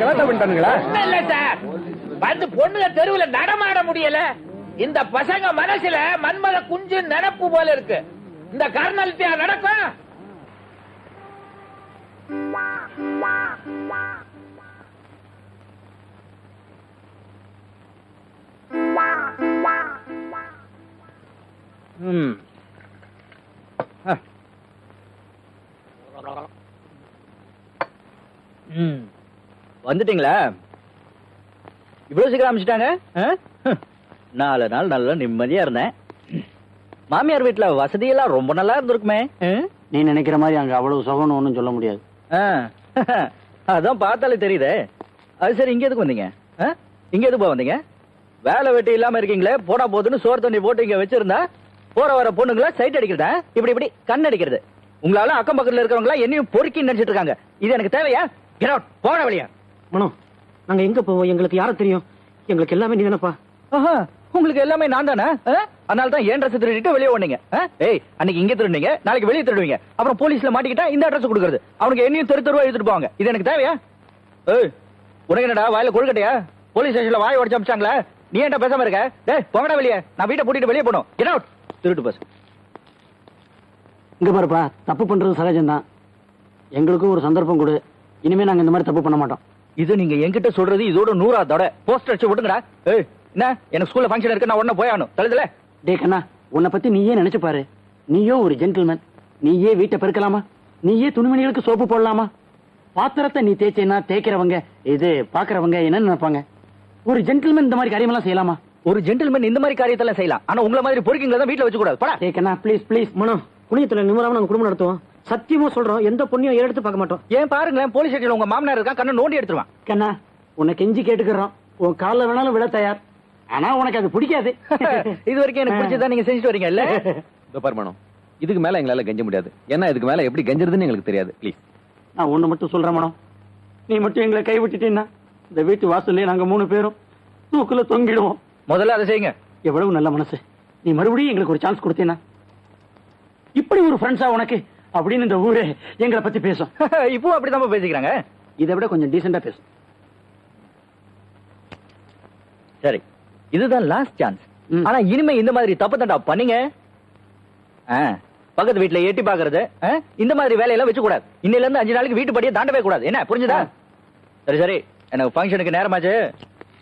கலாட்டா பண்ணிட்டானுங்களா? இல்ல சார், வந்து பொண்ணுங்க தெருவுல நடமாட முடியல. இந்த பசங்க மனசுல மன்மத குஞ்சு நினப்பு போல இருக்கு. இந்த காரணத்தியா நடக்கும். வந்துட்டீங்களா? இவ்வளவு சீக்கிரம் அமைச்சிட்டாங்க. 4 நாள் நல்லா நிம்மதியா இருந்தேன். மாமியார் வீட்டுல வசதியெல்லாம் ரொம்ப நல்லா இருந்திருக்குமே. நீ நினைக்கிற மாதிரி அங்க அவ்வளவு சுகம்னு ஒண்ணும் சொல்ல முடியாது. அதான் பார்த்தாலே தெரியுதே. அது சரி, இங்க எதுக்கு வந்தீங்க? இங்க எதுக்கு வந்தீங்க? வேலை வெட்டி இல்லாம இருக்கீங்களே, போடா போதுன்னு சோறு தண்ணி போட்டு இங்க வச்சிருந்தா போற வர பொண்ணுங்களா சைட் அடிக்கிறதா? இப்படி இப்படி கண் அடிக்கிறது. உங்களால அக்கம் பக்கத்துல இருக்கிறவங்களா என்னையும் பொறுக்கி நினைச்சிட்டு இருக்காங்க. இது எனக்கு தேவையா? கெட் அவுட், போற வழியா. மனோ, நாங்க எங்க போவோம்? எங்களுக்கு யார தெரியும்? எங்களுக்கு எல்லாமே நீ தானப்பா. உங்களுக்கு எல்லாமே நான் தானே. அதனால தான் ஏன் ட்ரெஸ் திருடிட்டு வெளியே ஓடுனீங்க. ஏய், அன்னைக்கு இங்க திருடுனீங்க, நாளைக்கு வெளியே திருடுவீங்க. அப்புறம் போலீஸ்ல மாட்டிக்கிட்டா இந்த அட்ரஸ் கொடுக்கறது. அவனுக்கு என்னையும் தெரு தெருவா எடுத்துட்டு போவாங்க. இது எனக்கு தேவையா? ஏய், உனக்கு என்னடா வாயில கொழுக்கட்டையா? போலீஸ் ஸ்டேஷன்ல வாய் உடைச்சு அமிச்சாங்களா? நீ என்ன பேசாம இருக்க? டேய், போங்கடா வெளியே. நான் வீட்டை பூட்டிட்டு வெளியே போகணும். கெட் அவுட், திருட்டு பஸ். இங்க பாருப்பா, தப்பு பண்றது சகஜம்தான். எங்களுக்கும் ஒரு சந்தர்ப்பம் கொடு. இனிமே நாங்க இந்த மாதிரி தப்பு பண்ண மாட்டோம். இது நீங்க என்கிட்ட சொல்றது இதோட 100ஆவதோட போஸ்டர் அடிச்சு விட்டுங்கடா. ஏய், என்ன எனக்கு ஸ்கூல்ல ஃபங்க்ஷன் இருக்கு, நான் உடனே போய் ஆகணும். தள்ளுதல. டே கண்ணா, உன்னை பத்தி நீயே நினைச்சு பாரு. நீயோ ஒரு ஜென்டில்மேன். நீயே வீட்டை பெருக்கலாமா? நீயே துணிமணிகளுக்கு சோப்பு போடலாமா? பாத்திரத்தை நீ தேய்ச்சேன்னா தேய்க்கிறவங்க, இது பாக்குறவங்க என்ன நினைப்பாங்க? ஒரு ஜென்டில்மேன் இந்த மாதிரி காரியமெல்லாம் செய்யலாமா? ஒரு ஜென்டில்மேன் இந்த மாதிரி காரியத்தெல்லாம் செய்யலாம். ஆனா உங்களை மாதிரி பொறுக்கிங்களை தான் வீட்டுல வச்சு கூடாது. படா. டே கண்ணா, ப்ளீஸ் ப்ளீஸ். மனோ, புண்ணியத்துல நிம்மராம நாங்க குடும்பம் நடத்துவோம். சத்தியமா சொல்றோம், எந்த பொண்ணையும் எடுத்து பார்க்க மாட்டோம். ஏன் பாருங்களேன், போலீஸ் ஸ்டேஷன்ல உங்க மாமனார் இருக்கா, கண்ணை நோண்டி எடுத்துருவான். கண்ணா, உன்னை கெஞ்சி கேட்டுக்கிறோம். உன் காலில் வேணாலும் விட தயார். ஆனா உனக்கு அது பிடிக்காது. இது வரைக்கும் எனக்கு பிடிச்சதா நீங்க செஞ்சுட்டு வரீங்க இல்ல? பர்மணம், இதுக்கு மேல எங்களால கெஞ்ச முடியாது. ஏன்னா இதுக்கு மேல எப்படி கெஞ்சறதுன்னு எங்களுக்கு தெரியாது. ப்ளீஸ். நான் ஒண்ணு மட்டும் சொல்றேன் மனோ, நீ மட்டும் எங்களை கைவிட்டுட்டீன்னா இந்த வீட்டு வாசல்லே நாங்க 3 பேரும் தூக்குல தொங்கிடுவோம். முதல்ல அதை செய்யுங்க. எவ்வளவு நல்ல மனசு. நீ மறுபடியும் எங்களுக்கு ஒரு சான்ஸ் கொடுத்தீனா, இப்படி ஒரு ஃப்ரெண்ட்ஸா உனக்கு அப்படின்னு இந்த ஊரே எங்களை பத்தி பேசும். இப்போ அப்படிதான் பேசிக்கிறாங்க. இதை விட கொஞ்சம் டீசெண்டா பேசும். சரி, இதுதான் லாஸ்ட் சான்ஸ். ஆனா இனிமே இந்த மாதிரி தப்பு தண்டா பண்ணீங்க, பக்கத்து வீட்டுல எட்டி பாக்குறது, இந்த மாதிரி வேலையெல்லாம் வச்சு கூடாது. இன்னையில இருந்து 5 நாளைக்கு வீட்டு படியே தாண்டவே கூடாது. என்ன புரிஞ்சுதா? சரி சரி, எனக்கு ஃபங்க்ஷனுக்கு நேரமாச்சு,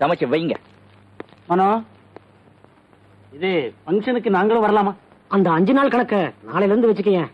சமைச்சு வைங்க. மனோ, இது ஃபங்க்ஷனுக்கு நாங்களும் வரலாமா? அந்த 5 நாள் கணக்க நாளையில இருந்து வச்சுக்கேன்.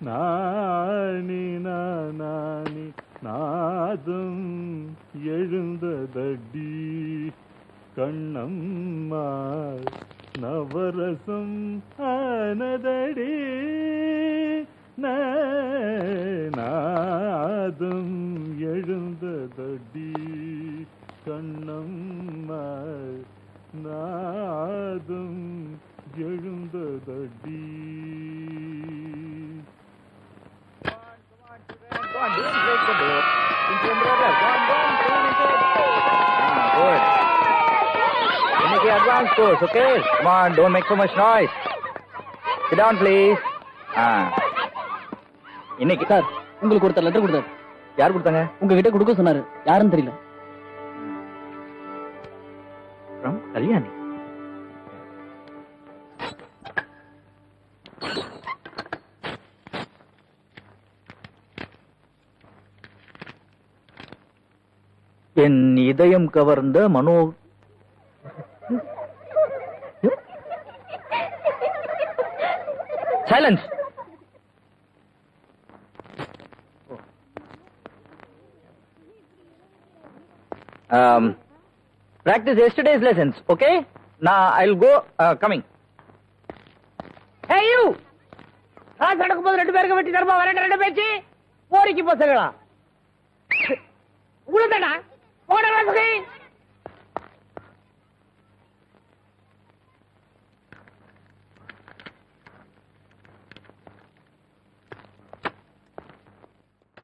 நாணி நாணி நாதம் எழுந்ததடி கண்ணம்மா நவரசம் ஆனதடி நாதம் எழுந்ததடி கண்ணம்மா நாதம் எழுந்ததடி. இன்னைக்கு advance course, okay? Come on, don't make so much noise. Sit down, please. இன்னைக்கு சார் உங்களுக்கு ஒருத்தர் லெட்டர் கொடுத்தாரு. யார் கொடுத்தாங்க? உங்ககிட்ட கொடுக்க சொன்னாரு. யாருன்னு தெரியல. From கல்யாணி. என் இதயம் கவர்ந்த மனோ silence. Practice yesterday's lessons, okay? Now I'll go coming. Hey you! காசு நடக்கும்போது 2 பேருக்கு வெட்டி தரமா வரேன் 2 பேச்சு போரிக்கு பசங்களா உங்களுதானா